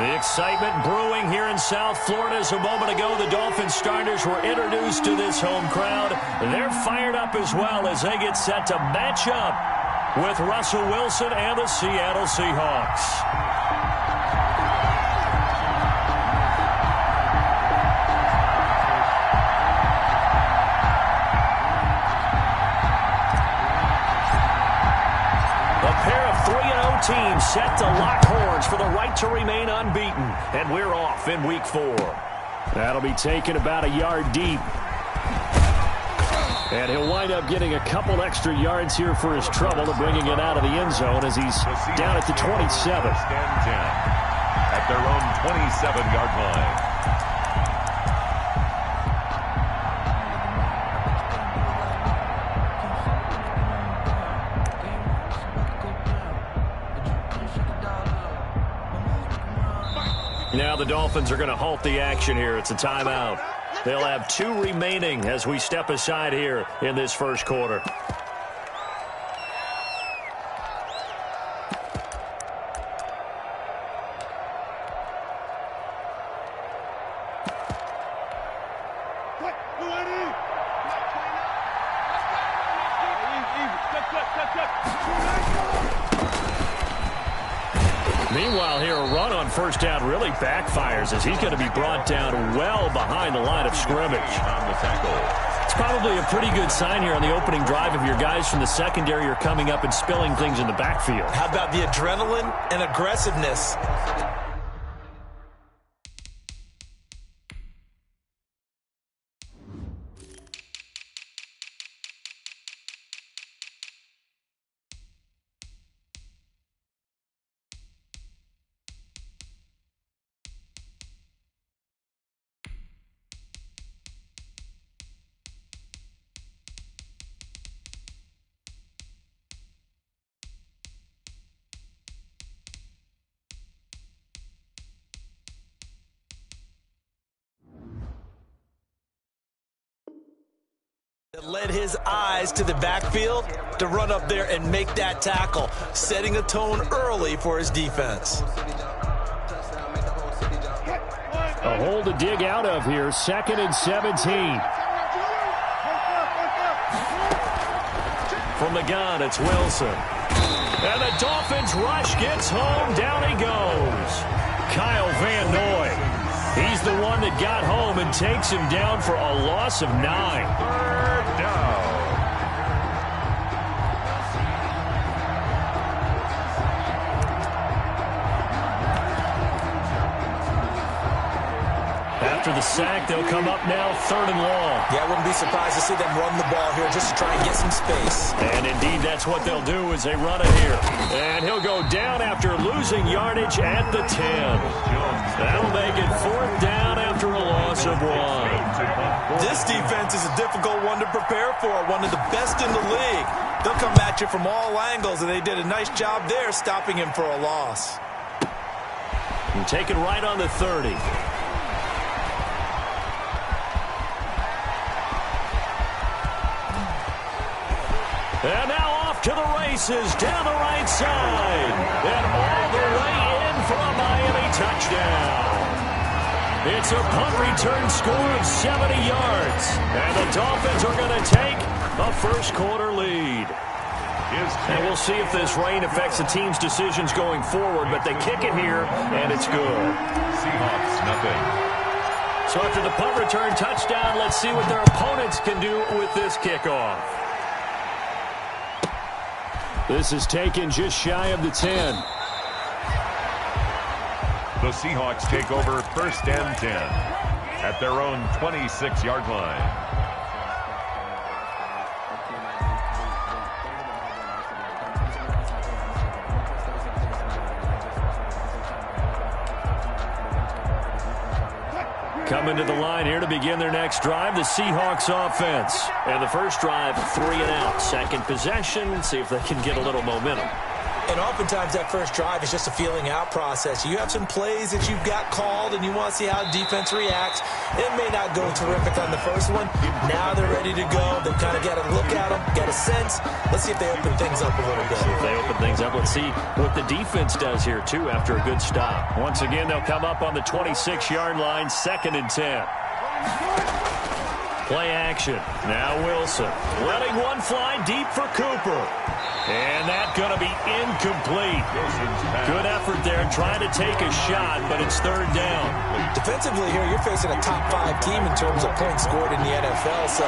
The excitement brewing here in South Florida as a moment ago the Dolphins starters were introduced to this home crowd. They're fired up as well as they get set to match up with Russell Wilson and the Seattle Seahawks. Teams set to lock horns for the right to remain unbeaten. And we're off in week 4. That'll be taken about a yard deep. And he'll wind up getting a couple extra yards here for his trouble and bringing it out of the end zone as he's down at the 27. Stand 10 at their own 27-yard line. Now the Dolphins are going to halt the action here. It's a timeout. They'll have 2 remaining as we step aside here in this first quarter. Meanwhile here, a run on first down really backfires as he's going to be brought down well behind the line of scrimmage. On the tackle. It's probably a pretty good sign here on the opening drive if your guys from the secondary are coming up and spilling things in the backfield. How about the adrenaline and aggressiveness? Led his eyes to the backfield to run up there and make that tackle, setting a tone early for his defense. A hole to dig out of here, 2nd and 17. From the gun, it's Wilson. And the Dolphins rush gets home, down he goes. Kyle Van Noy. He's the one that got home and takes him down for a loss of 9. Third down. After the sack, they'll come up now 3rd and long. Yeah, I wouldn't be surprised to see them run the ball here just to try and get some space. And indeed, that's what they'll do as they run it here. And he'll go down after losing yardage at the 10. That'll make it 4th down after a loss of 1. This defense is a difficult one to prepare for, one of the best in the league. They'll come at you from all angles, and they did a nice job there stopping him for a loss. And taken right on the 30. And now off to the races down the right side. And all the way in for a Miami touchdown. It's a punt return score of 70 yards. And the Dolphins are going to take a first quarter lead. And we'll see if this rain affects the team's decisions going forward. But they kick it here, and it's good. Seahawks, nothing. So after the punt return touchdown, let's see what their opponents can do with this kickoff. This is taken just shy of the 10. The Seahawks take over 1st and 10 at their own 26-yard line. Coming to the line here to begin their next drive, the Seahawks offense. And the first drive, 3 and out. Second possession, see if they can get a little momentum. And oftentimes that first drive is just a feeling out process. You have some plays that you've got called and you want to see how the defense reacts. It may not go terrific on the first one. Now they're ready to go. They've kind of got to look at them, get a sense. Let's see if they open things up a little bit. If they open things up, let's see what the defense does here, too, after a good stop. Once again, they'll come up on the 26-yard line, 2nd and 10. Play action. Now Wilson. Letting one fly deep for Cooper. And that's going to be incomplete. Good effort there trying to take a shot, but it's 3rd down. Defensively here, you're facing a top 5 team in terms of points scored in the NFL. So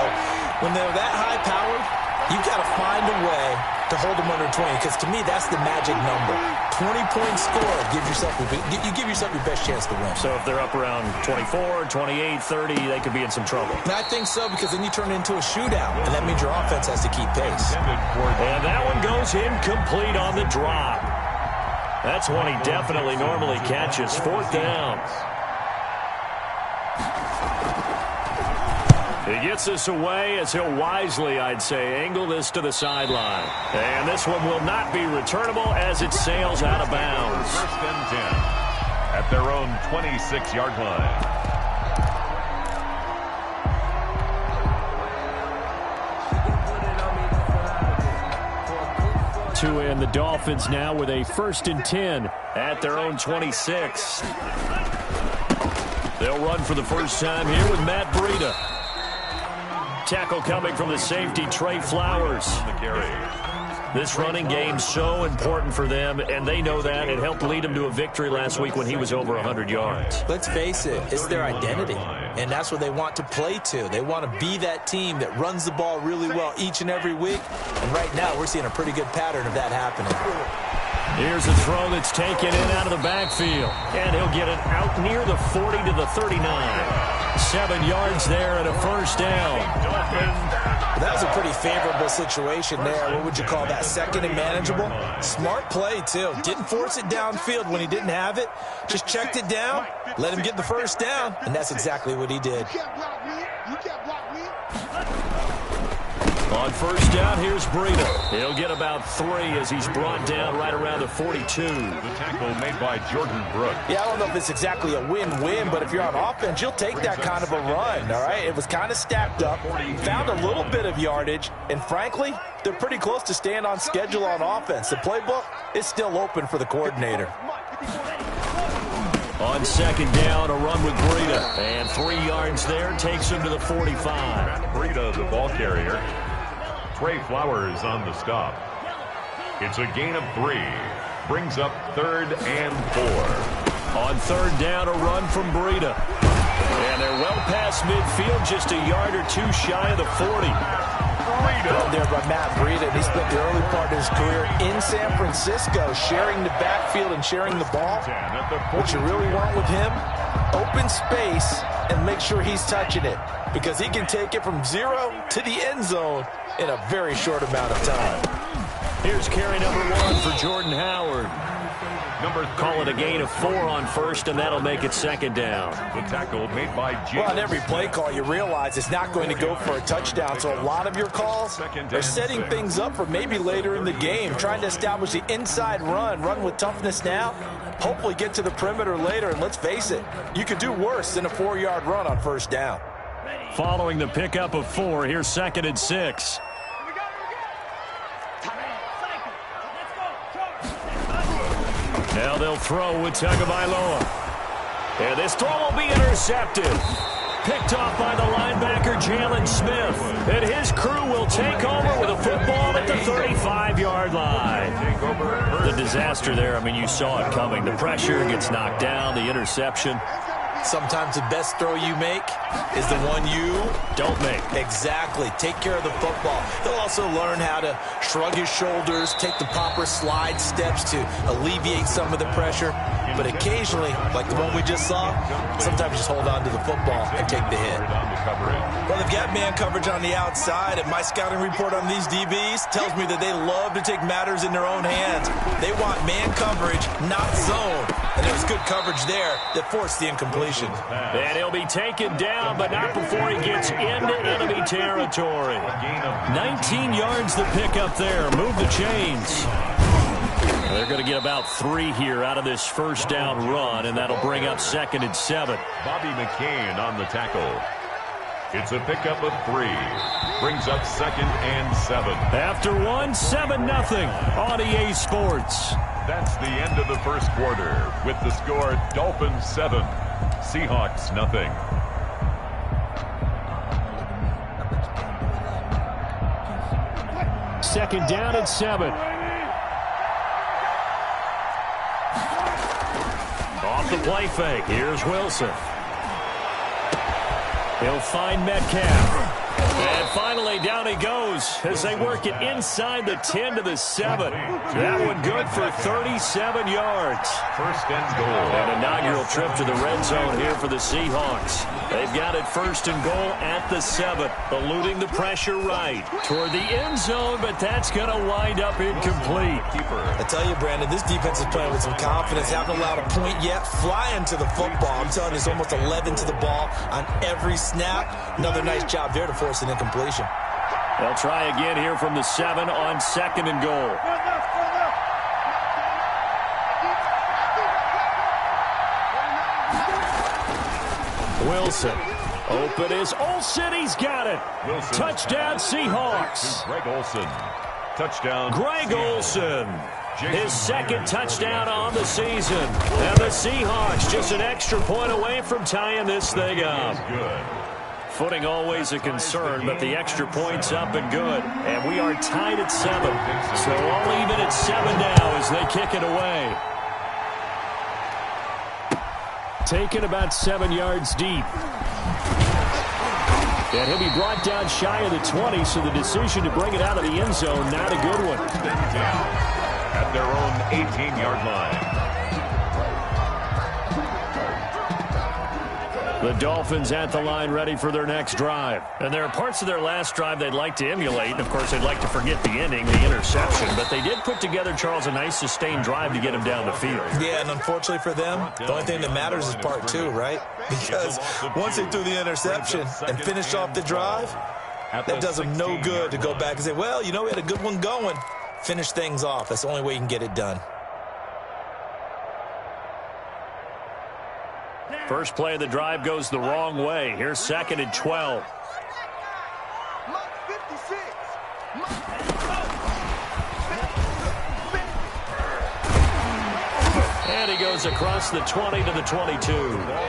when they're that high-powered, you've got to find a way to hold them under 20, because to me, that's the magic number. 20 points scored, you give yourself your best chance to win. So if they're up around 24, 28, 30, they could be in some trouble. And I think so, because then you turn it into a shootout, and that means your offense has to keep pace. And that one goes incomplete on the drop. That's one he definitely normally catches. 4th down. He gets this away as he'll wisely, I'd say, angle this to the sideline. And this one will not be returnable as it sails out of bounds. 1st and 10 at their own 26-yard line. To end the Dolphins now with a 1st and 10 at their own 26. They'll run for the first time here with Matt Breida. Tackle coming from the safety, Trey Flowers. This running game so important for them, and they know that. It helped lead them to a victory last week when he was over 100 yards. Let's face it, it's their identity, and that's what they want to play to. They want to be that team that runs the ball really well each and every week, and right now we're seeing a pretty good pattern of that happening. Here's a throw that's taken in out of the backfield, and he'll get it out near the 40 to the 39. 7 yards there and a 1st down. That was a pretty favorable situation there. What would you call that? 2nd and manageable? Smart play, too. Didn't force it downfield when he didn't have it. Just checked it down, let him get the 1st down, and that's exactly what he did. On 1st down, here's Breida. He'll get about 3 as he's brought down right around the 42. The tackle made by Jordan Brooks. Yeah, I don't know if it's exactly a win-win, but if you're on offense, you'll take that kind of a run, all right? It was kind of stacked up, found a little bit of yardage, and frankly, they're pretty close to staying on schedule on offense. The playbook is still open for the coordinator. On 2nd down, a run with Breida. And 3 yards there takes him to the 45. Breida, the ball carrier. Trey Flowers on the stop. It's a gain of 3. Brings up 3rd and 4. On 3rd down, a run from Breida. And they're well past midfield, just a yard or 2 shy of the 40. Well, there by Matt Breida. He spent the early part of his career in San Francisco, sharing the backfield and sharing the ball. What you really want with him, open space and make sure he's touching it, because he can take it from 0 to the end zone in a very short amount of time. Here's carry number 1 for Jordan Howard. Call it a gain of 4 on 1st, and that'll make it 2nd down. The tackle made by James. Well, on every play call, you realize it's not going to go for a touchdown, so a lot of your calls are setting things up for maybe later in the game, trying to establish the inside run with toughness now, hopefully get to the perimeter later, and let's face it, you could do worse than a 4-yard run on 1st down. Following the pickup of 4, here's 2nd and 6. Now they'll throw with Tagovailoa. And this throw will be intercepted. Picked off by the linebacker, Jalen Smith. And his crew will take over with a football at the 35-yard line. The disaster there, I mean, you saw it coming. The pressure gets knocked down, the interception. Sometimes the best throw you make is the one you don't make. Exactly. Take care of the football. He'll also learn how to shrug his shoulders, take the proper slide steps to alleviate some of the pressure. But occasionally, like the one we just saw, sometimes just hold on to the football and take the hit. Well, they've got man coverage on the outside, and my scouting report on these DBs tells me that they love to take matters in their own hands. They want man coverage, not zone. And there was good coverage there that forced the incompletion. And he'll be taken down, but not before he gets into enemy territory. 19 yards the pick up there. Move the chains. They're going to get about 3 here out of this first down run, and that'll bring up 2nd and 7. Bobby McCain on the tackle. It's a pickup of 3. Brings up 2nd and 7. After 1, 7-0 on EA Sports. That's the end of the first quarter with the score Dolphins 7, Seahawks 0. Second down and 7. Off the play fake. Here's Wilson. He'll find Metcalf. And finally, down he goes as they work it inside the 10 to the 7. That one good for 37 yards. First and goal. An inaugural trip to the red zone here for the Seahawks. They've got it first and goal at the 7, eluding the pressure right toward the end zone, but that's going to wind up incomplete. I tell you, Brandon, this defense is playing with some confidence. Haven't allowed a point yet. Flying to the football. I'm telling you, it's almost 11 to the ball on every snap. Another nice job there to force an incompletion. They'll try again here from the 7 on 2nd and goal. Wilson. Open is Olsen. He's got it. Wilson. Touchdown, Seahawks. Greg Olsen. Touchdown. Greg Olsen. His 2nd touchdown on the season. And the Seahawks just an extra point away from tying this thing up. Good. Footing always a concern, but the extra point's up and good. And we are tied at 7. So all even at 7 now as they kick it away. Taken about 7 yards deep. And he'll be brought down shy of the 20, so the decision to bring it out of the end zone, not a good one. At their own 18-yard line. The Dolphins at the line ready for their next drive. And there are parts of their last drive they'd like to emulate. And, of course, they'd like to forget the ending, the interception. But they did put together, Charles, a nice sustained drive to get him down the field. Yeah, and unfortunately for them, the only thing that matters is part 2, right? Because once they threw the interception and finished off the drive, that does them no good to go back and say, well, you know, we had a good one going. Finish things off. That's the only way you can get it done. First play of the drive goes the wrong way. Here's 2nd and 12. And he goes across the 20 to the 22.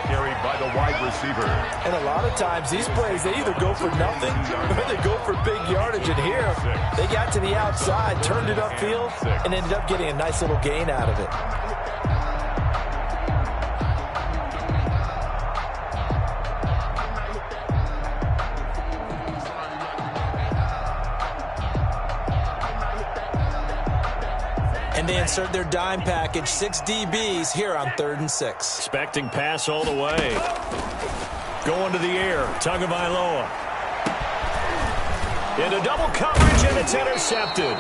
Carried by the wide receiver. And a lot of times these plays, they either go for nothing or they go for big yardage. And here, they got to the outside, turned it upfield, and ended up getting a nice little gain out of it. And they insert their dime package, 6 DBs here on 3rd and 6. Expecting pass all the way. Going to the air, Tagovailoa. Into double coverage, and it's intercepted.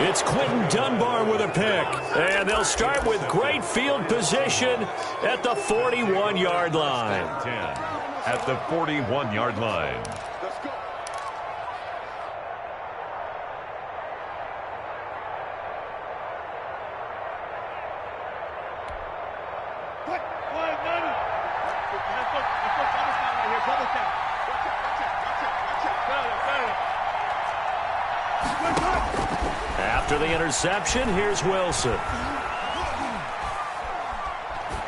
It's Quentin Dunbar with a pick. And they'll start with great field position at the 41-yard line. 10 at the 41-yard line. After the interception, here's Wilson.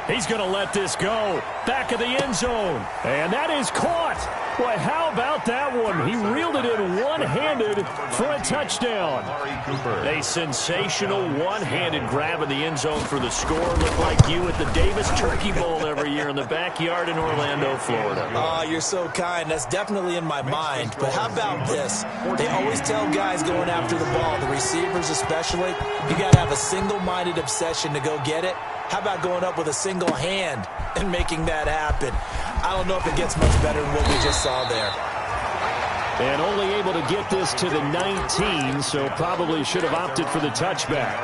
He's going to let this go. Back of the end zone. And that is caught. Boy, how about that one? He reeled it in one-handed for a touchdown. A sensational one-handed grab in the end zone for the score. Looked like you at the Davis Turkey Bowl every year in the backyard in Orlando, Florida. Oh, you're so kind. That's definitely in my mind. But how about this? They always tell guys going after the ball, the receivers especially, you got to have a single-minded obsession to go get it. How about going up with a single hand and making that happen? I don't know if it gets much better than what we just saw there. And only able to get this to the 19, so probably should have opted for the touchback.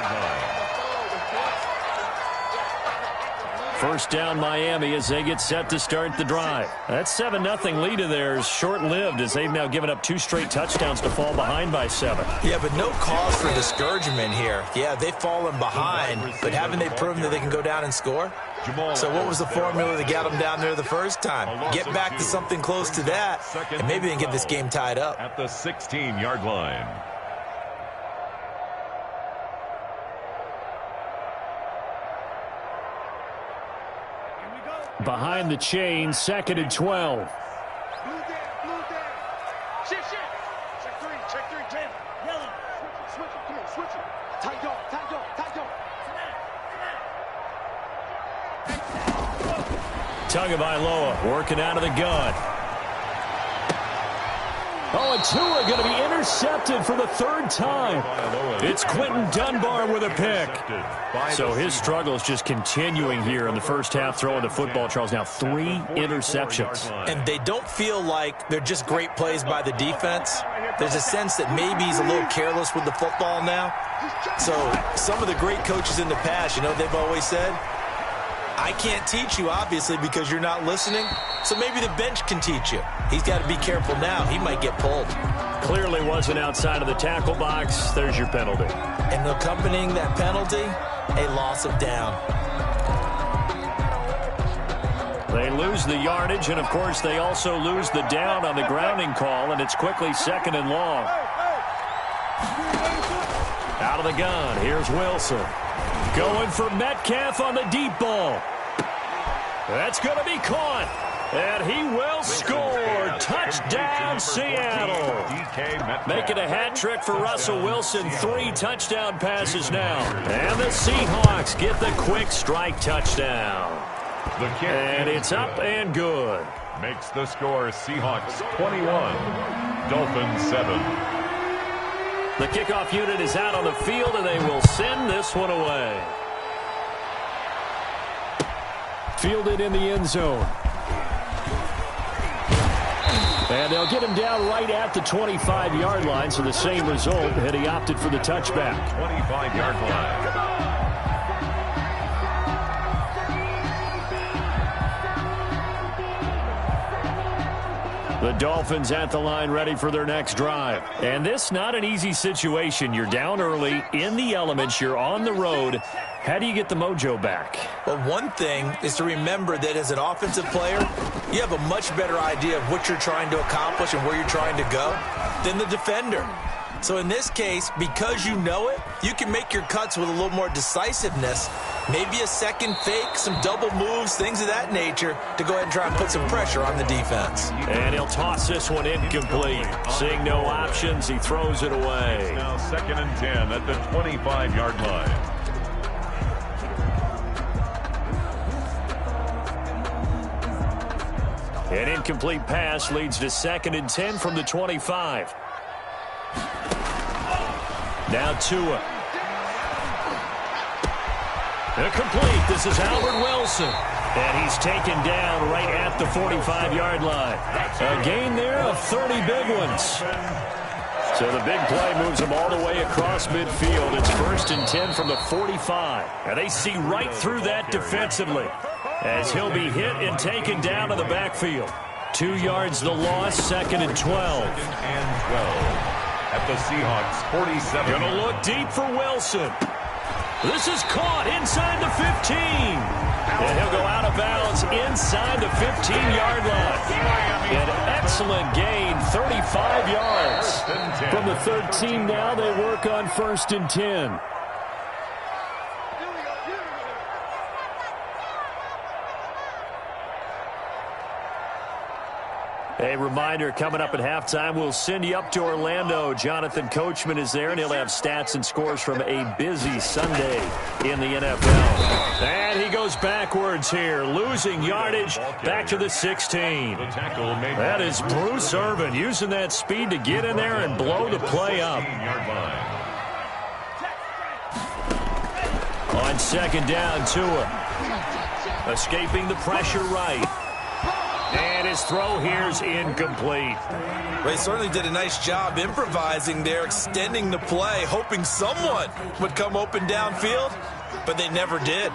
First down Miami as they get set to start the drive. That 7-0 lead of theirs short-lived as they've now given up 2 straight touchdowns to fall behind by 7. Yeah, but no cause for discouragement here. Yeah, they've fallen behind, but haven't they proven that they can go down and score? So what was the formula that got them down there the first time? Get back to something close to that, and maybe they can get this game tied up. At the 16-yard line. Behind the chain, 2nd and 12. Shift. Check 3, 10. Yellow. Switch it. Come on, switch it. Tight dog. Tagovailoa working out of the gun. Oh, and Tua going to be intercepted for the 3rd time. It's Quentin Dunbar with a pick. So his struggle is just continuing here in the first half, throwing the football, Charles. Now 3 interceptions. And they don't feel like they're just great plays by the defense. There's a sense that maybe he's a little careless with the football now. So some of the great coaches in the past, they've always said, I can't teach you, obviously, because you're not listening. So maybe the bench can teach you. He's got to be careful now. He might get pulled. Clearly wasn't outside of the tackle box. There's your penalty. And accompanying that penalty, a loss of down. They lose the yardage, and, of course, they also lose the down on the grounding call, and it's quickly 2nd and long. Out of the gun, here's Wilson. Going for Metcalf on the deep ball. That's going to be caught. And he will score. Touchdown, Seattle. Making a hat trick for Russell Wilson. 3 touchdown passes now. And the Seahawks get the quick strike touchdown. And it's up and good. Makes the score Seahawks 21, Dolphins 7. The kickoff unit is out on the field, and they will send this one away. Fielded in the end zone. And they'll get him down right at the 25-yard line, so the same result, and he opted for the touchback. 25-yard line. The Dolphins at the line ready for their next drive. And this not an easy situation. You're down early, in the elements, you're on the road. How do you get the mojo back? Well, one thing is to remember that as an offensive player, you have a much better idea of what you're trying to accomplish and where you're trying to go than the defender. So in this case, because you know it, you can make your cuts with a little more decisiveness. Maybe a second fake, some double moves, things of that nature to go ahead and try and put some pressure on the defense. And he'll toss this one incomplete. Seeing no options, he throws it away. Now 2nd and 10 at the 25-yard line. An incomplete pass leads to 2nd and 10 from the 25. Now Tua. Complete. This is Albert Wilson. And he's taken down right at the 45-yard line. A gain there of 30 big ones. So the big play moves him all the way across midfield. It's 1st and 10 from the 45. And they see right through that defensively as he'll be hit and taken down to the backfield. 2 yards the loss, 2nd and 12. 2nd and 12. At the Seahawks 47. Going to look deep for Wilson. This is caught inside the 15. And he'll go out of bounds inside the 15-yard line. An excellent gain, 35 yards. From the 13 now, they work on 1st and 10. A reminder, coming up at halftime, we'll send you up to Orlando. Jonathan Coachman is there, and he'll have stats and scores from a busy Sunday in the NFL. And he goes backwards here, losing yardage back to the 16. That is Bruce Irvin using that speed to get in there and blow the play up. On 2nd down, Tua escaping the pressure right. And his throw here's incomplete. They certainly did a nice job improvising there, extending the play, hoping someone would come open downfield, but they never did.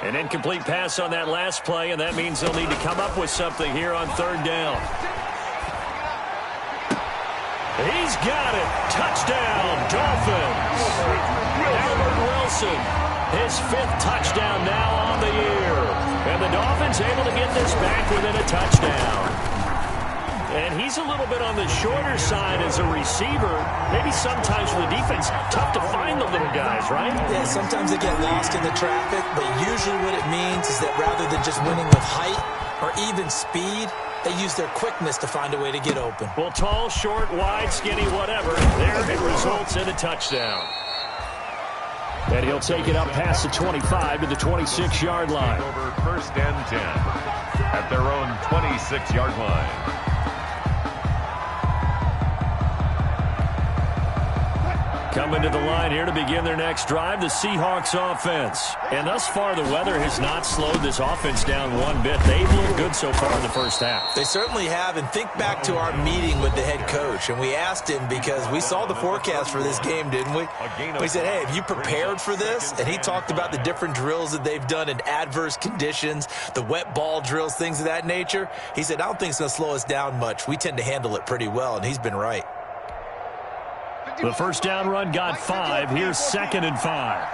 An incomplete pass on that last play, and that means they'll need to come up with something here on third down. He's got it. Touchdown, Dolphins. Albert Wilson, his 5th touchdown now on the year. And the Dolphins able to get this back within a touchdown. And he's a little bit on the shorter side as a receiver. Maybe sometimes for the defense, tough to find the little guys, right? Yeah, sometimes they get lost in the traffic, but usually what it means is that rather than just winning with height or even speed, they use their quickness to find a way to get open. Well, tall, short, wide, skinny, whatever, there it results in a touchdown. And he'll take it up past the 25 to the 26-yard line. Over 1st and 10 at their own 26-yard line. Coming to the line here to begin their next drive, the Seahawks offense. And thus far, the weather has not slowed this offense down one bit. They've looked good so far in the first half. They certainly have. And think back to our meeting with the head coach. And we asked him because we saw the forecast for this game, didn't we? We said, hey, have you prepared for this? And he talked about the different drills that they've done in adverse conditions, the wet ball drills, things of that nature. He said, I don't think it's going to slow us down much. We tend to handle it pretty well, and he's been right. The first down run got 5. Here's 2nd and 5.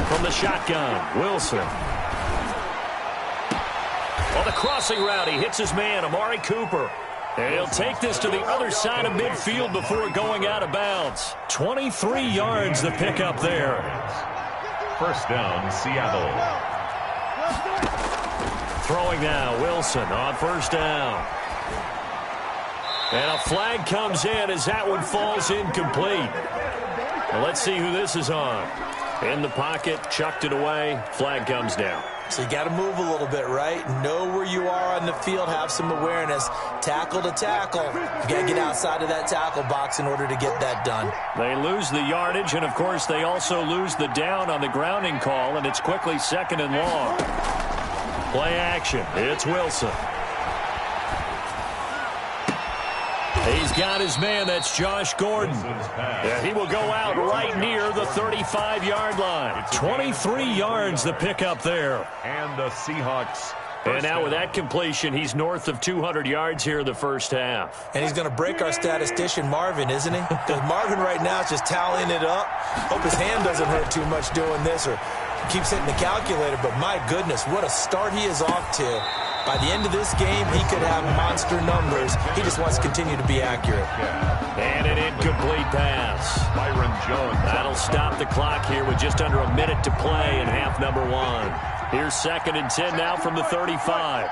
From the shotgun, Wilson. On the crossing route, he hits his man, Amari Cooper. And he'll take this to the other side of midfield before going out of bounds. 23 yards the pickup there. First down, Seattle. Throwing now, Wilson on first down. And a flag comes in as that one falls incomplete. Well, let's see who this is on. In the pocket, chucked it away, flag comes down. So you got to move a little bit, right? Know where you are on the field, have some awareness. Tackle to tackle. You got to get outside of that tackle box in order to get that done. They lose the yardage, and of course they also lose the down on the grounding call, and it's quickly 2nd and long. Play action. It's Wilson. He's got his man. That's Josh Gordon. Yeah, he will go out right near the 35-yard line. 23 yards the pickup there. And the Seahawks. And now with that completion, he's north of 200 yards here in the first half. And he's going to break our statistician, Marvin, isn't he? Because Marvin right now is just tallying it up. Hope his hand doesn't hurt too much doing this or keeps hitting the calculator. But my goodness, what a start he is off to. By the end of this game, he could have monster numbers. He just wants to continue to be accurate. And an incomplete pass. Byron Jones. That'll stop the clock here with just under a minute to play in half number 1. Here's 2nd and 10 now from the 35.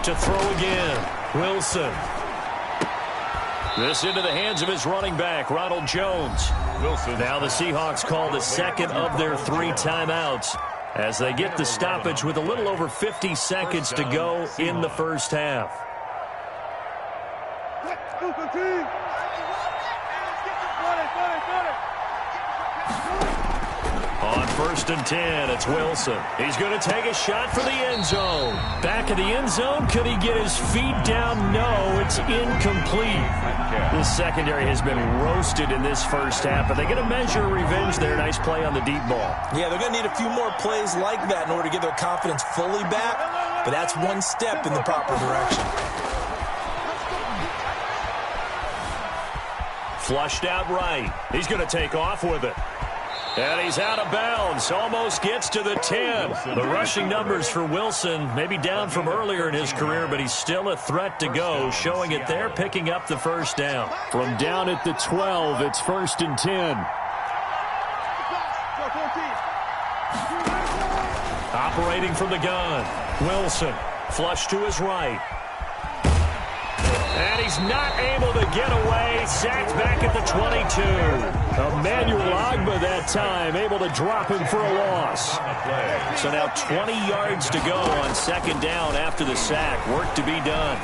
To throw again, Wilson. This into the hands of his running back, Ronald Jones. Wilson. Now the Seahawks call the 2nd of their 3 timeouts as they get the stoppage with a little over 50 seconds to go in the first half. On 1st and 10, it's Wilson. He's going to take a shot for the end zone. Back of the end zone, could he get his feet down? No, it's incomplete. The secondary has been roasted in this first half, but they get a measure of revenge there. Nice play on the deep ball. Yeah, they're going to need a few more plays like that in order to get their confidence fully back, but that's one step in the proper direction. Flushed out right. He's going to take off with it. And he's out of bounds. Almost gets to the 10. The rushing numbers for Wilson maybe down from earlier in his career, but he's still a threat to go, showing it there, picking up the first down. From down at the 12, it's 1st and 10. Operating from the gun, Wilson. Flush to his right. And he's not able to get away. Sacked back at the 22. Emmanuel Agba that time able to drop him for a loss. So now 20 yards to go on 2nd down after the sack. Work to be done.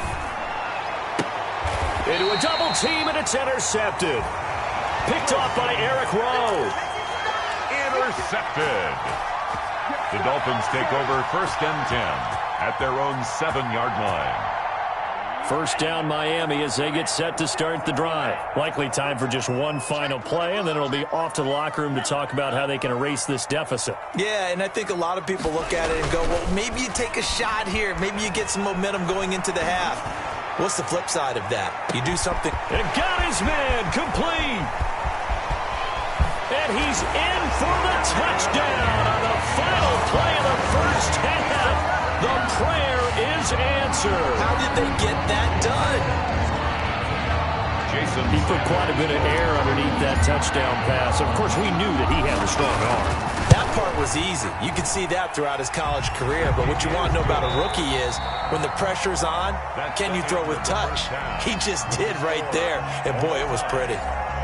Into a double team, and it's intercepted. Picked off by Eric Rowe. Intercepted. The Dolphins take over 1st and 10 at their own 7-yard line. First down Miami as they get set to start the drive. Likely time for just one final play, and then it'll be off to the locker room to talk about how they can erase this deficit. Yeah, and I think a lot of people look at it and go, well, maybe you take a shot here. Maybe you get some momentum going into the half. What's the flip side of that? You do something. And got his man complete. And he's in for the touchdown on the final play of the first half. The prayer is answered. How did they get that done? He put quite a bit of air underneath that touchdown pass. Of course, we knew that he had a strong arm. That part was easy. You could see that throughout his college career. But what you want to know about a rookie is when the pressure's on, can you throw with touch? He just did right there. And, boy, it was pretty.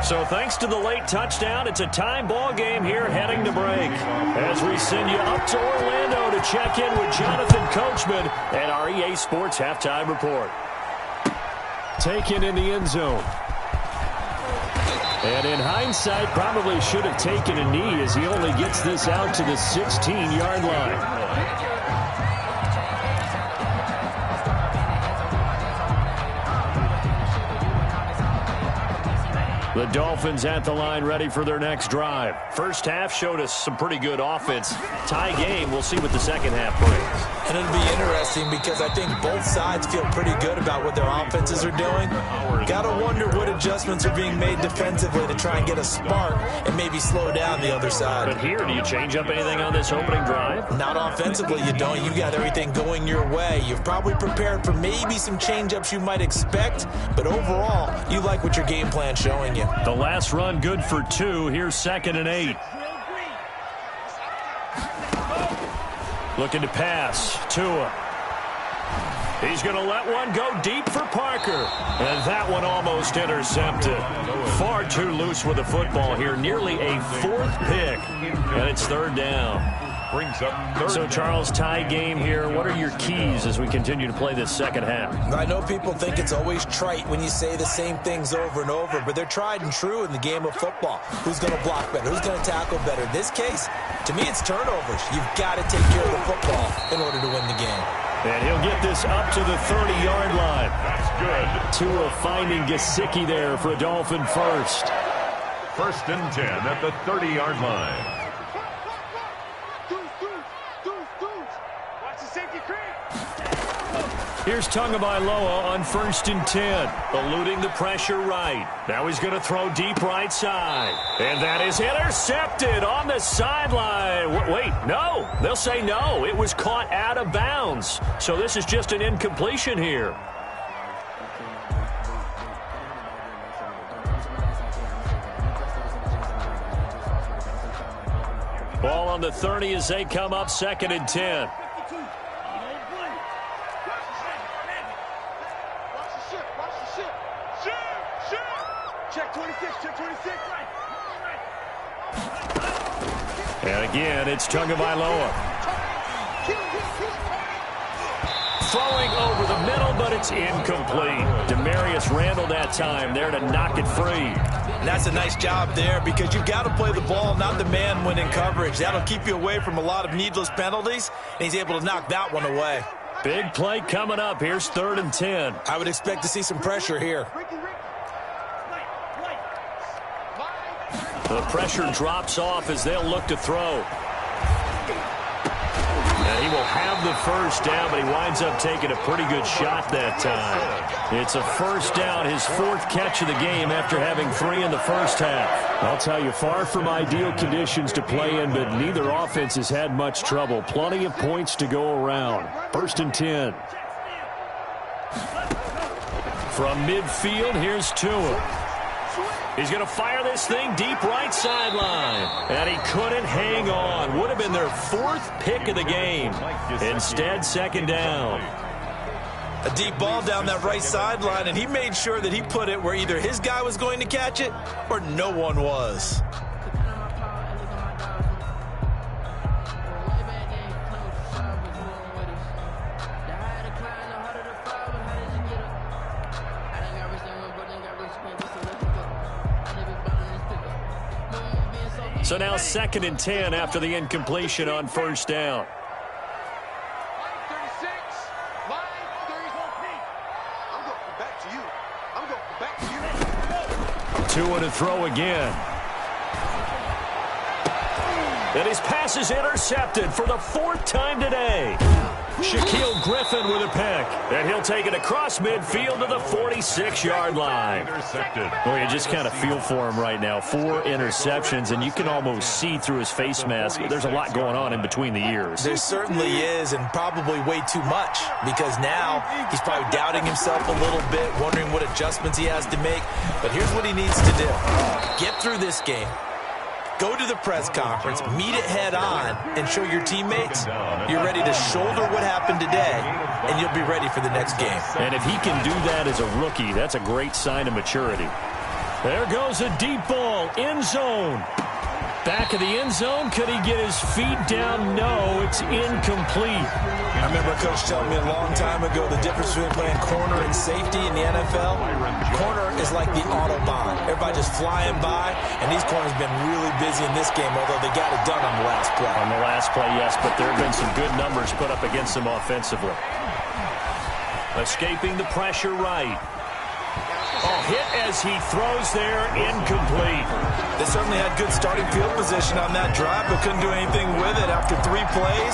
So thanks to the late touchdown, it's a time ball game here heading to break. As we send you up to Orlando to check in with Jonathan Coachman and our EA Sports Halftime Report. Taken in the end zone. And in hindsight, probably should have taken a knee as he only gets this out to the 16-yard line. The Dolphins at the line ready for their next drive. First half showed us some pretty good offense. Tie game, we'll see what the second half brings. And it'll be interesting because I think both sides feel pretty good about what their offenses are doing. Got to wonder what adjustments are being made defensively to try and get a spark and maybe slow down the other side. But here, do you change up anything on this opening drive? Not offensively, you don't. You got everything going your way. You've probably prepared for maybe some change-ups you might expect, but overall, you like what your game plan's showing you. The last run good for 2. Here's 2nd and 8. Looking to pass. Tua. He's going to let one go deep for Parker. And that one almost intercepted. Far too loose with the football here. Nearly a 4th pick. And it's 3rd down. Brings up third. So, Charles, tie game here. What are your keys as we continue to play this second half? I know people think it's always trite when you say the same things over and over, but they're tried and true in the game of football. Who's going to block better? Who's going to tackle better? In this case, to me, it's turnovers. You've got to take care of the football in order to win the game. And he'll get this up to the 30-yard line. That's good. Tua finding Gesicki there for a Dolphin first. 1st and 10 at the 30-yard line. Here's Tagovailoa on 1st and 10, eluding the pressure right. Now he's going to throw deep right side. And that is intercepted on the sideline. Wait, no. They'll say no. It was caught out of bounds. So this is just an incompletion here. Ball on the 30 as they come up 2nd and 10. And again, it's Tagovailoa. Throwing over the middle, but it's incomplete. Demarius Randall that time there to knock it free. And that's a nice job there because you've got to play the ball, not the man when in coverage. That'll keep you away from a lot of needless penalties, and he's able to knock that one away. Big play coming up. Here's 3rd and 10. I would expect to see some pressure here. The pressure drops off as they'll look to throw. And he will have the first down, but he winds up taking a pretty good shot that time. It's a first down, his 4th catch of the game after having 3 in the first half. I'll tell you, far from ideal conditions to play in, but neither offense has had much trouble. Plenty of points to go around. 1st and 10. From midfield, here's Tua. He's going to fire this thing deep right sideline. And he couldn't hang on. Would have been their 4th pick of the game. Instead, 2nd down. A deep ball down that right sideline, and he made sure that he put it where either his guy was going to catch it or no one was. So now 2nd and 10 after the incompletion on 1st down. Tua to throw again. And his pass is intercepted for the 4th time today. Shaquille Griffin with a pick. And he'll take it across midfield to the 46-yard line. Intercepted. Well, you just kind of feel for him right now. 4 interceptions, and you can almost see through his face mask. There's a lot going on in between the ears. There certainly is, and probably way too much, because now he's probably doubting himself a little bit, wondering what adjustments he has to make. But here's what he needs to do. Get through this game. Go to the press conference, meet it head on, and show your teammates you're ready to shoulder what happened today, and you'll be ready for the next game. And if he can do that as a rookie, that's a great sign of maturity. There goes a deep ball, end zone. Back of the end zone, could he get his feet down? No, it's incomplete. I remember a coach telling me a long time ago the difference between playing corner and safety in the NFL. Corner is like the Autobahn. Everybody just flying by, and these corners have been really busy in this game, although they got it done on the last play. On the last play, yes, but there have been some good numbers put up against them offensively. Escaping the pressure right. Hit as he throws there, incomplete. They certainly had good starting field position on that drive, but couldn't do anything with it after 3 plays.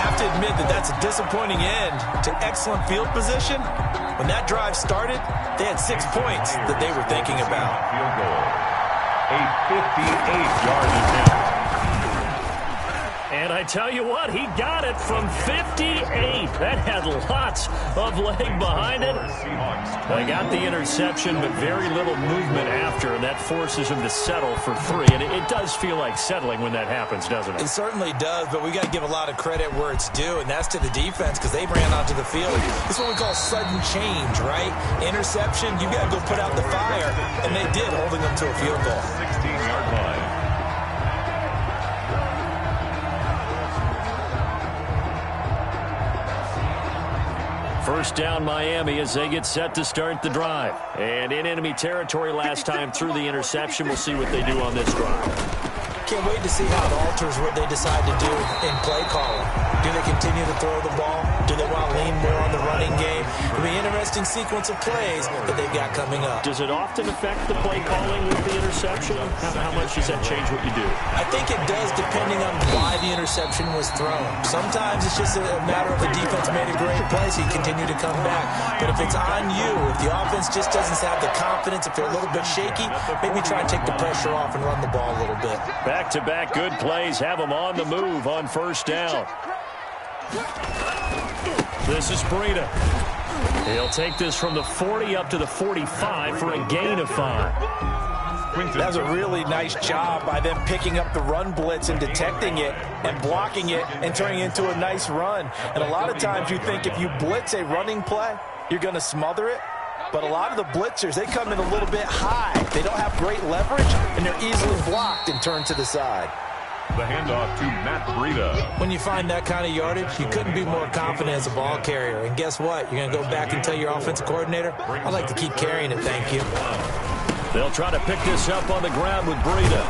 Have to admit that that's a disappointing end to excellent field position. When that drive started, they had 6 points that they were thinking about. Field goal. A 58-yard attempt. And I tell you what, he got it from 58. That had lots of leg behind it. They got the interception, but very little movement after, and that forces him to settle for 3. And it does feel like settling when that happens, doesn't it? It certainly does, but we got to give a lot of credit where it's due, and that's to the defense because they ran onto the field. This is what we call sudden change, right? Interception, you got to go put out the fire, and they did, holding them to a field goal. 16-yard line. First down, Miami, as they get set to start the drive. And in enemy territory last time through the interception. We'll see what they do on this drive. Can't wait to see how it alters what they decide to do in play calling. Do they continue to throw the ball? Do they want to lean more on the running game? It'll be an interesting sequence of plays that they've got coming up. Does it often affect the play calling with the interception? How much does that change what you do? I think it does depending on why the interception was thrown. Sometimes it's just a matter of the defense made a great play, so you continue to come back. But if it's on you, if the offense just doesn't have the confidence, if they're a little bit shaky, maybe try and take the pressure off and run the ball a little bit. Back-to-back good plays have them on the move on first down. This is Breida. He'll take this from the 40 up to the 45 for a gain of 5. That was a really nice job by them picking up the run blitz and detecting it and blocking it and turning it into a nice run. And a lot of times you think if you blitz a running play, you're going to smother it. But a lot of the blitzers, they come in a little bit high. They don't have great leverage, and they're easily blocked and turned to the side. The handoff to Matt Breida. When you find that kind of yardage, you couldn't be more confident as a ball carrier. And guess what? You're going to go back and tell your offensive coordinator, I'd like to keep carrying it, thank you. They'll try to pick this up on the ground with Breida.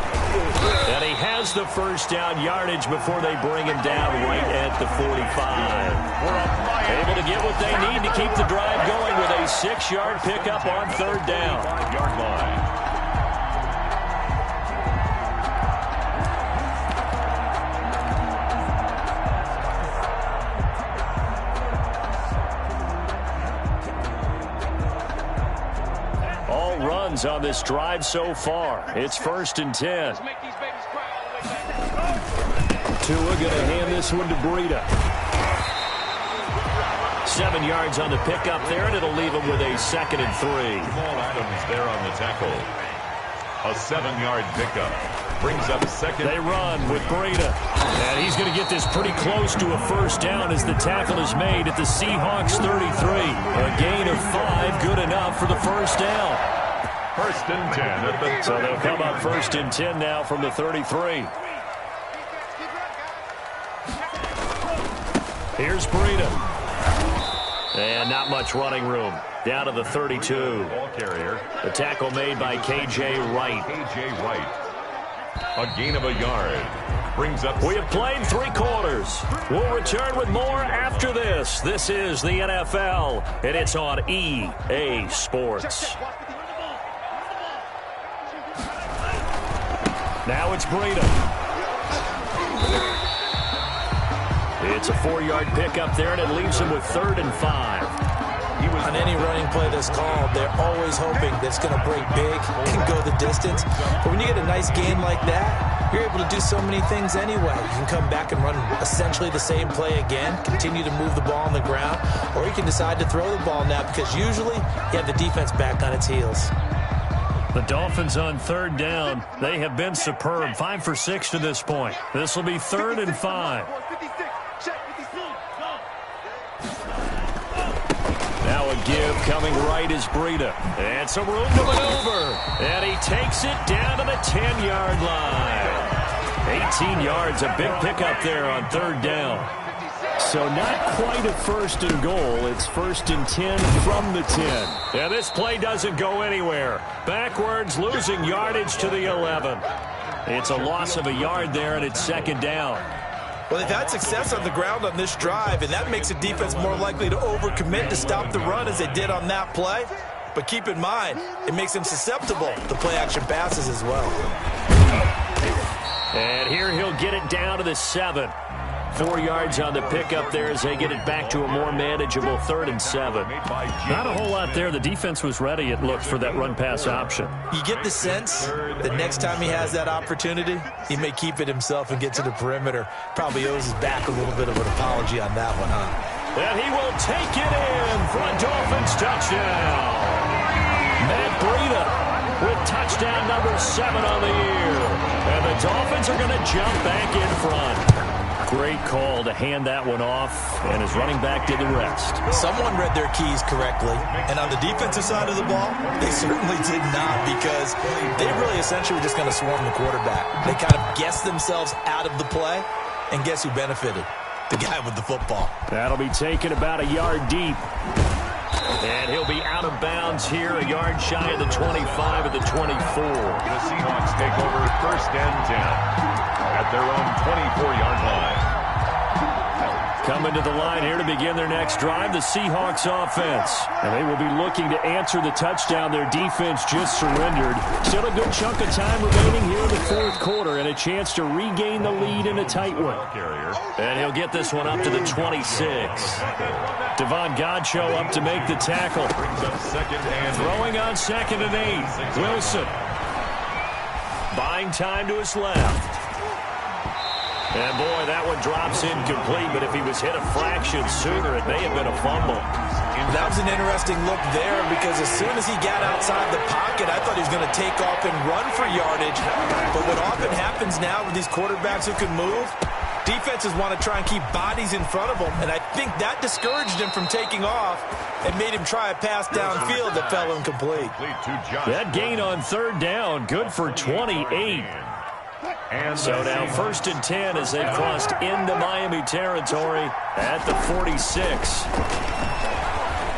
And he has the first down yardage before they bring him down right at the 45. Able to get what they need to keep the drive going with a 6-yard pickup on third down. 5-yard line. All runs on this drive so far. It's 1st and 10. Tua going to hand this one to Breida. 7 yards on the pickup there, and it'll leave him with a 2nd and 3. Jamal Adams there on the tackle. A 7-yard pickup. Brings up 2nd. They run with Breida. And he's going to get this pretty close to a first down as the tackle is made at the Seahawks 33. A gain of 5, good enough for the first down. 1st and 10 at the So they'll come up 1st and 10 now from the 33. Here's Breida. And not much running room. Down to the 32. ball carrier. The tackle made by K.J. Wright. K.J. Wright. A gain of a yard. Brings up. We have played 3 quarters. We'll return with more after this. This is the NFL, and it's on EA Sports. Now it's Breida. It's a 4-yard pickup there, and it leaves him with 3rd and 5. On any running play that's called, they're always hoping that it's going to break big and go the distance. But when you get a nice gain like that, you're able to do so many things anyway. You can come back and run essentially the same play again, continue to move the ball on the ground, or you can decide to throw the ball now because usually you have the defense back on its heels. The Dolphins on 3rd down. They have been superb. 5 for 6 to this point. This will be 3rd and 5. Now a give coming right is Breida. And some room to maneuver. And he takes it down to the 10-yard line. 18 yards, a big pickup there on 3rd down. So not quite a 1st and goal. It's 1st and 10 from the 10. Yeah, this play doesn't go anywhere. Backwards, losing yardage to the 11. It's a loss of a yard there, and it's 2nd down. Well, they've had success on the ground on this drive, and that makes the defense more likely to overcommit to stop the run as they did on that play. But keep in mind, it makes them susceptible to play-action passes as well. And here he'll get it down to the 7. 4 yards on the pickup there as they get it back to a more manageable 3rd and 7. Not a whole lot there. The defense was ready, it looked, for that run-pass option. You get the sense that next time he has that opportunity, he may keep it himself and get to the perimeter. Probably owes his back a little bit of an apology on that one, huh? And he will take it in for a Dolphins touchdown. Matt Breida with touchdown number 7 on the year. And the Dolphins are going to jump back in front. Great call to hand that one off, and his running back did the rest. Someone read their keys correctly, and on the defensive side of the ball, they certainly did not, because they really essentially were just going to swarm the quarterback. They kind of guessed themselves out of the play, and guess who benefited? The guy with the football. That'll be taken about a yard deep. And he'll be out of bounds here, a yard shy of the 25 of the 24. The Seahawks take over 1st and 10 at their own 24-yard line. Coming to the line here to begin their next drive, the Seahawks offense. And they will be looking to answer the touchdown their defense just surrendered. Still a good chunk of time remaining here in the 4th quarter, and a chance to regain the lead in a tight one. And he'll get this one up to the 26. Devon Godchaux up to make the tackle. Throwing on 2nd and 8. Wilson buying time to his left. And, boy, that one drops incomplete, but if he was hit a fraction sooner, it may have been a fumble. That was an interesting look there, because as soon as he got outside the pocket, I thought he was going to take off and run for yardage. But what often happens now with these quarterbacks who can move, defenses want to try and keep bodies in front of them, and I think that discouraged him from taking off and made him try a pass downfield that fell incomplete. That gain on 3rd down, good for 28. So now 1st and 10 as they've crossed into Miami territory at the 46.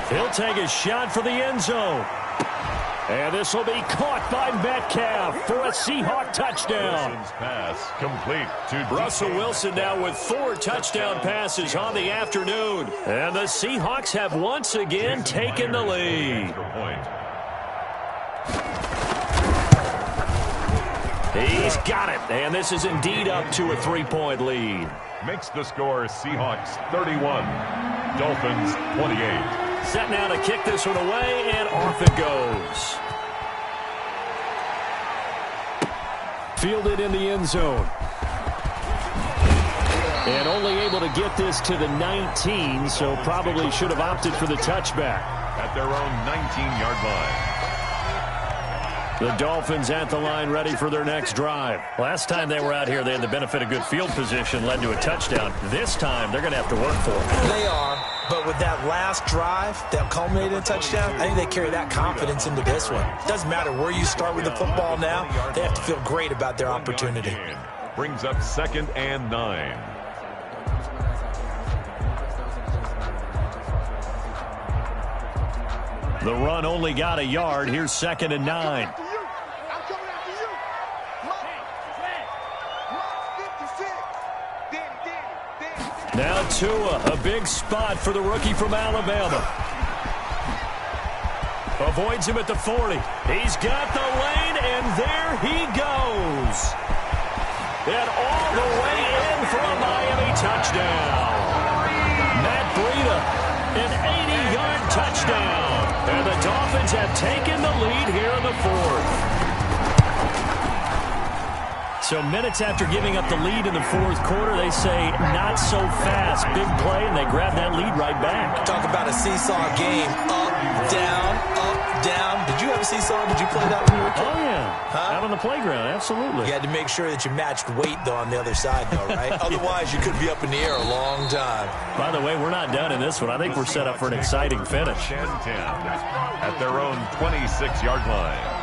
He'll take a shot for the end zone. And this will be caught by Metcalf for a Seahawk touchdown. Pass complete to Russell Wilson now with 4 touchdown passes on the afternoon. And the Seahawks have once again taken the lead. He's got it, and this is indeed up to a 3-point lead. Makes the score Seahawks 31, Dolphins 28. Set now to kick this one away, and off it goes. Fielded in the end zone. And only able to get this to the 19, so probably should have opted for the touchback. At their own 19-yard line. The Dolphins at the line ready for their next drive. Last time they were out here, they had the benefit of good field position, led to a touchdown. This time, they're going to have to work for it. They are, but with that last drive that culminated in a touchdown, I think they carry that confidence into this one. It doesn't matter where you start with the football now. They have to feel great about their opportunity. Brings up 2nd and 9. The run only got a yard. Here's 2nd and 9. Now Tua, a big spot for the rookie from Alabama. Avoids him at the 40. He's got the lane, and there he goes. And all the way in for a Miami touchdown. Matt Breida, an 80-yard touchdown. And the Dolphins have taken the lead here in the fourth. So minutes after giving up the lead in the fourth quarter, they say not so fast. Big play, and they grab that lead right back. Talk about a seesaw game. Up, down, up, down. Did you have a seesaw? Did you play that when you were a kid? Oh, yeah. Out on the playground, absolutely. You had to make sure that you matched weight, though, on the other side, though, right? Otherwise, you could be up in the air a long time. By the way, we're not done in this one. I think we're set up for an exciting finish. 10-10 at their own 26-yard line.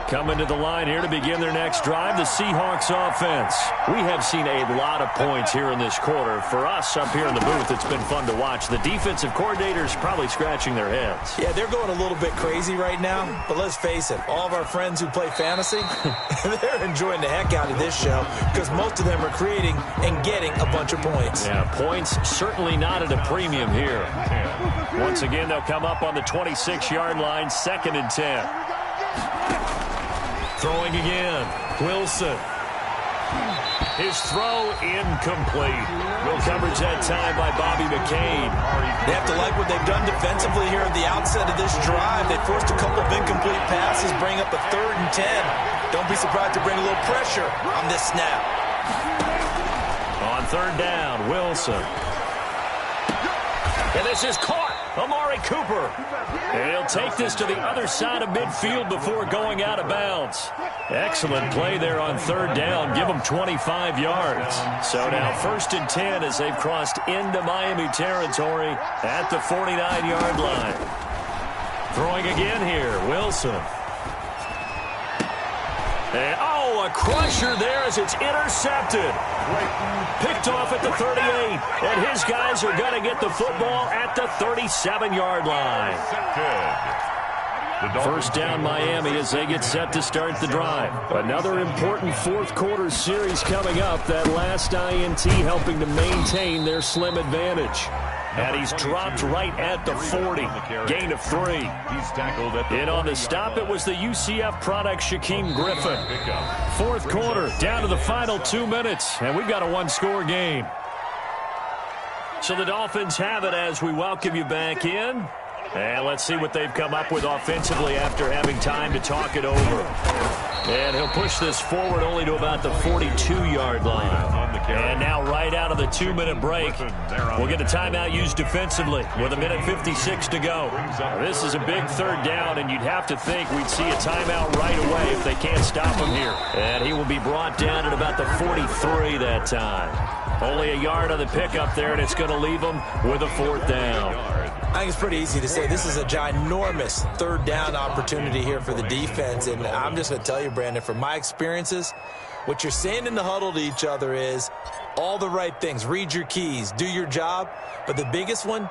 Coming to the line here to begin their next drive, the Seahawks offense. We have seen a lot of points here in this quarter. For us up here in the booth, it's been fun to watch. The defensive coordinators probably scratching their heads. Yeah, they're going a little bit crazy right now, but let's face it, all of our friends who play fantasy, they're enjoying the heck out of this show because most of them are creating and getting a bunch of points. Yeah, points certainly not at a premium here. Once again, they'll come up on the 26-yard line, 2nd and 10. Throwing again, Wilson. His throw incomplete. No coverage that time by Bobby McCain. They have to like what they've done defensively here at the outset of this drive. They forced a couple of incomplete passes, bring up a 3rd and 10. Don't be surprised to bring a little pressure on this snap. On 3rd down, Wilson. And this is caught. Amari Cooper. And he'll take this to the other side of midfield before going out of bounds. Excellent play there on 3rd down. Give them 25 yards. So now 1st and 10 as they've crossed into Miami territory at the 49-yard line. Throwing again here, Wilson. And, a crusher there as it's intercepted. Picked off at the 38. And his guys are going to get the football at the 37-yard line. First down Miami as they get set to start the drive. Another important fourth quarter series coming up. That last INT helping to maintain their slim advantage. And he's dropped right at the 40. Gain of 3. He's tackled at the and on the stop, it was the UCF product, Shaquem Griffin. Fourth quarter, down to the final 2 minutes. And we've got a one-score game. So the Dolphins have it as we welcome you back in. And let's see what they've come up with offensively after having time to talk it over. And he'll push this forward only to about the 42-yard line. And now right out of the 2-minute break, we'll get a timeout used defensively with 1:56 to go. Now, this is a big 3rd down, and you'd have to think we'd see a timeout right away if they can't stop him here. And he will be brought down at about the 43 that time. Only a yard on the pickup there, and it's going to leave him with a 4th down. I think it's pretty easy to say this is a ginormous 3rd down opportunity here for the defense. And I'm just going to tell you, Brandon, from my experiences, what you're saying in the huddle to each other is all the right things. Read your keys, do your job. But the biggest one,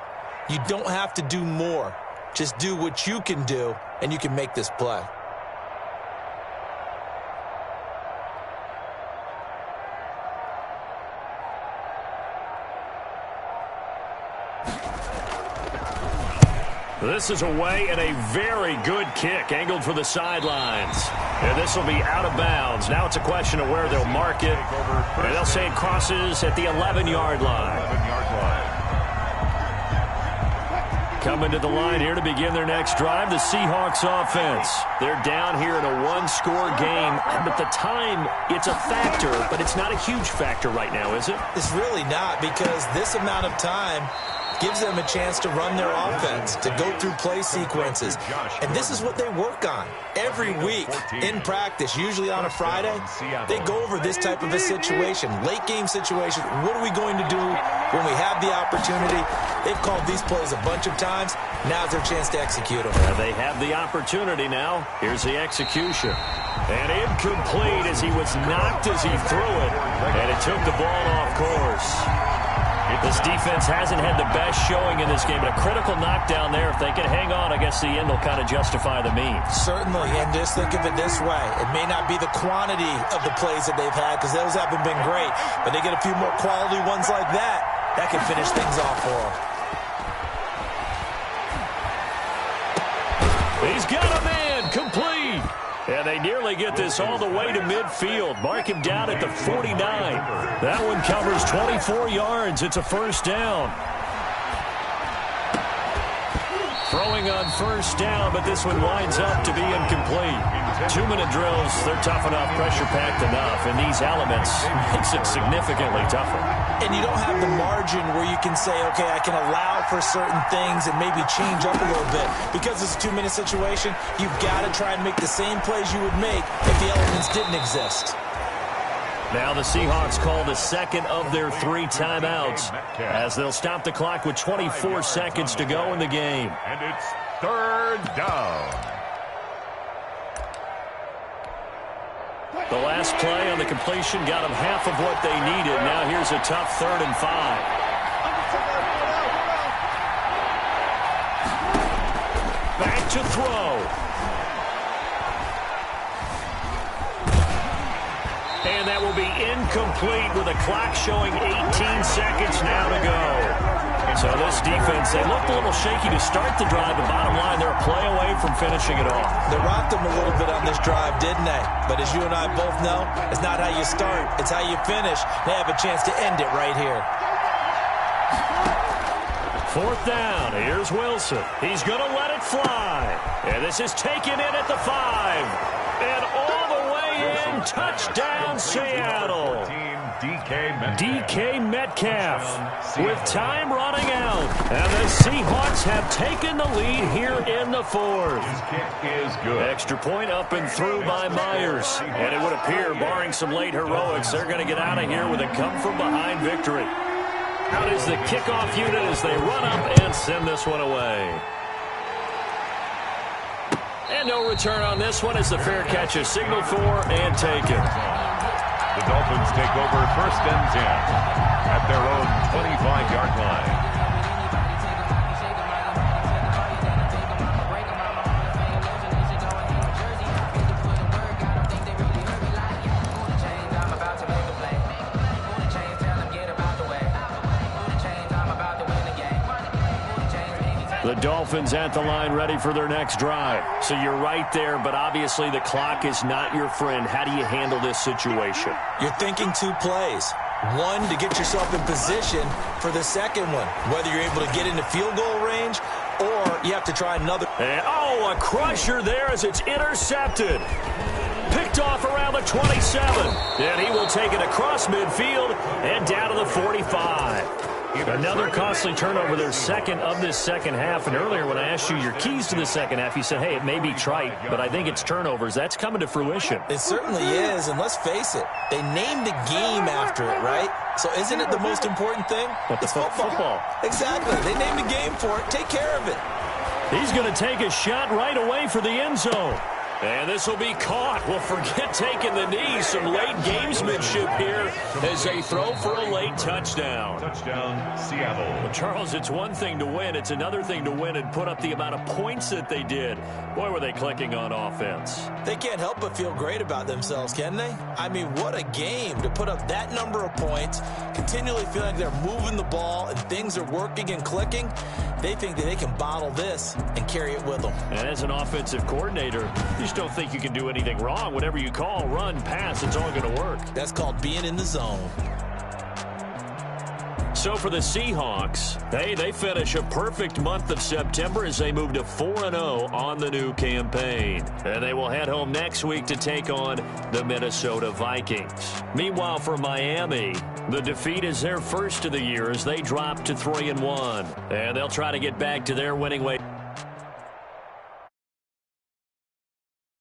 you don't have to do more. Just do what you can do, and you can make this play. This is away and a very good kick angled for the sidelines. And this will be out of bounds. Now it's a question of where they'll mark it. And they'll say it crosses at the 11-yard line. Coming to the line here to begin their next drive, the Seahawks offense. They're down here in a one-score game. But the time, it's a factor, but it's not a huge factor right now, is it? It's really not, because this amount of time gives them a chance to run their offense, to go through play sequences. And this is what they work on every week in practice, usually on a Friday. They go over this type of a situation, late game situation. What are we going to do when we have the opportunity? They've called these plays a bunch of times. Now's their chance to execute them. They have the opportunity now. Here's the execution. And incomplete as he was knocked as he threw it. And it took the ball off course. This defense hasn't had the best showing in this game, but a critical knockdown there. If they can hang on, I guess the end will kind of justify the means. Certainly, and just think of it this way. It may not be the quantity of the plays that they've had, because those haven't been great, but they get a few more quality ones like that. That can finish things off for them. He's got a man, complete. And they nearly get this all the way to midfield. Mark him down at the 49. That one covers 24 yards. It's a first down. Throwing on first down, but this one winds up to be incomplete. 2-minute drills, they're tough enough, pressure-packed enough, and these elements makes it significantly tougher. And you don't have the margin where you can say, okay, I can allow for certain things and maybe change up a little bit. Because it's a 2-minute situation, you've got to try and make the same plays you would make if the elements didn't exist. Now the Seahawks call the second of their 3 timeouts as they'll stop the clock with 24 seconds to go in the game. And it's third down. The last play on the completion got them half of what they needed. Now here's a tough 3rd and 5. Back to throw. And that will be incomplete with a clock showing 18 seconds now to go. So this defense, they looked a little shaky to start the drive, but bottom line, they're a play away from finishing it off. They rocked them a little bit on this drive, didn't they? But as you and I both know, it's not how you start, it's how you finish. They have a chance to end it right here. 4th down. Here's Wilson. He's going to let it fly. And this is taken in at the 5. And all the way in. Touchdown, Seattle. DK Metcalf with time running out. And the Seahawks have taken the lead here in the 4th. His kick is good. Extra point up and through by Myers. And it would appear, barring some late heroics, they're going to get out of here with a come-from-behind victory. Out is the kickoff unit as they run up and send this one away. And no return on this one as the fair catch is signaled for and taken. The Dolphins take over 1st and 10 at their own 25-yard line. The Dolphins at the line ready for their next drive. So you're right there, but obviously the clock is not your friend. How do you handle this situation? You're thinking 2 plays. One, to get yourself in position for the second one, whether you're able to get into field goal range or you have to try another. And, a crusher there as it's intercepted. Picked off around the 27. And he will take it across midfield and down to the 45. Another costly turnover, their second of this second half. And earlier when I asked you your keys to the second half, you said, hey, it may be trite, but I think it's turnovers. That's coming to fruition. It certainly is, and let's face it, they named the game after it, right? So isn't it the most important thing? It's football. Exactly. They named the game for it. Take care of it. He's going to take a shot right away for the end zone. And this will be caught. Well, forget taking the knee. Some late gamesmanship here as they throw for a late touchdown. Touchdown, Seattle. Well, Charles, it's one thing to win. It's another thing to win and put up the amount of points that they did. Boy, were they clicking on offense. They can't help but feel great about themselves, can they? I mean, what a game to put up that number of points, continually feel like they're moving the ball and things are working and clicking. They think that they can bottle this and carry it with them. And as an offensive coordinator, you just don't think you can do anything wrong. Whatever you call, run, pass, it's all going to work. That's called being in the zone. So for the Seahawks, they finish a perfect month of September as they move to 4-0 on the new campaign. And they will head home next week to take on the Minnesota Vikings. Meanwhile, for Miami, the defeat is their first of the year as they drop to 3-1. And they'll try to get back to their winning way.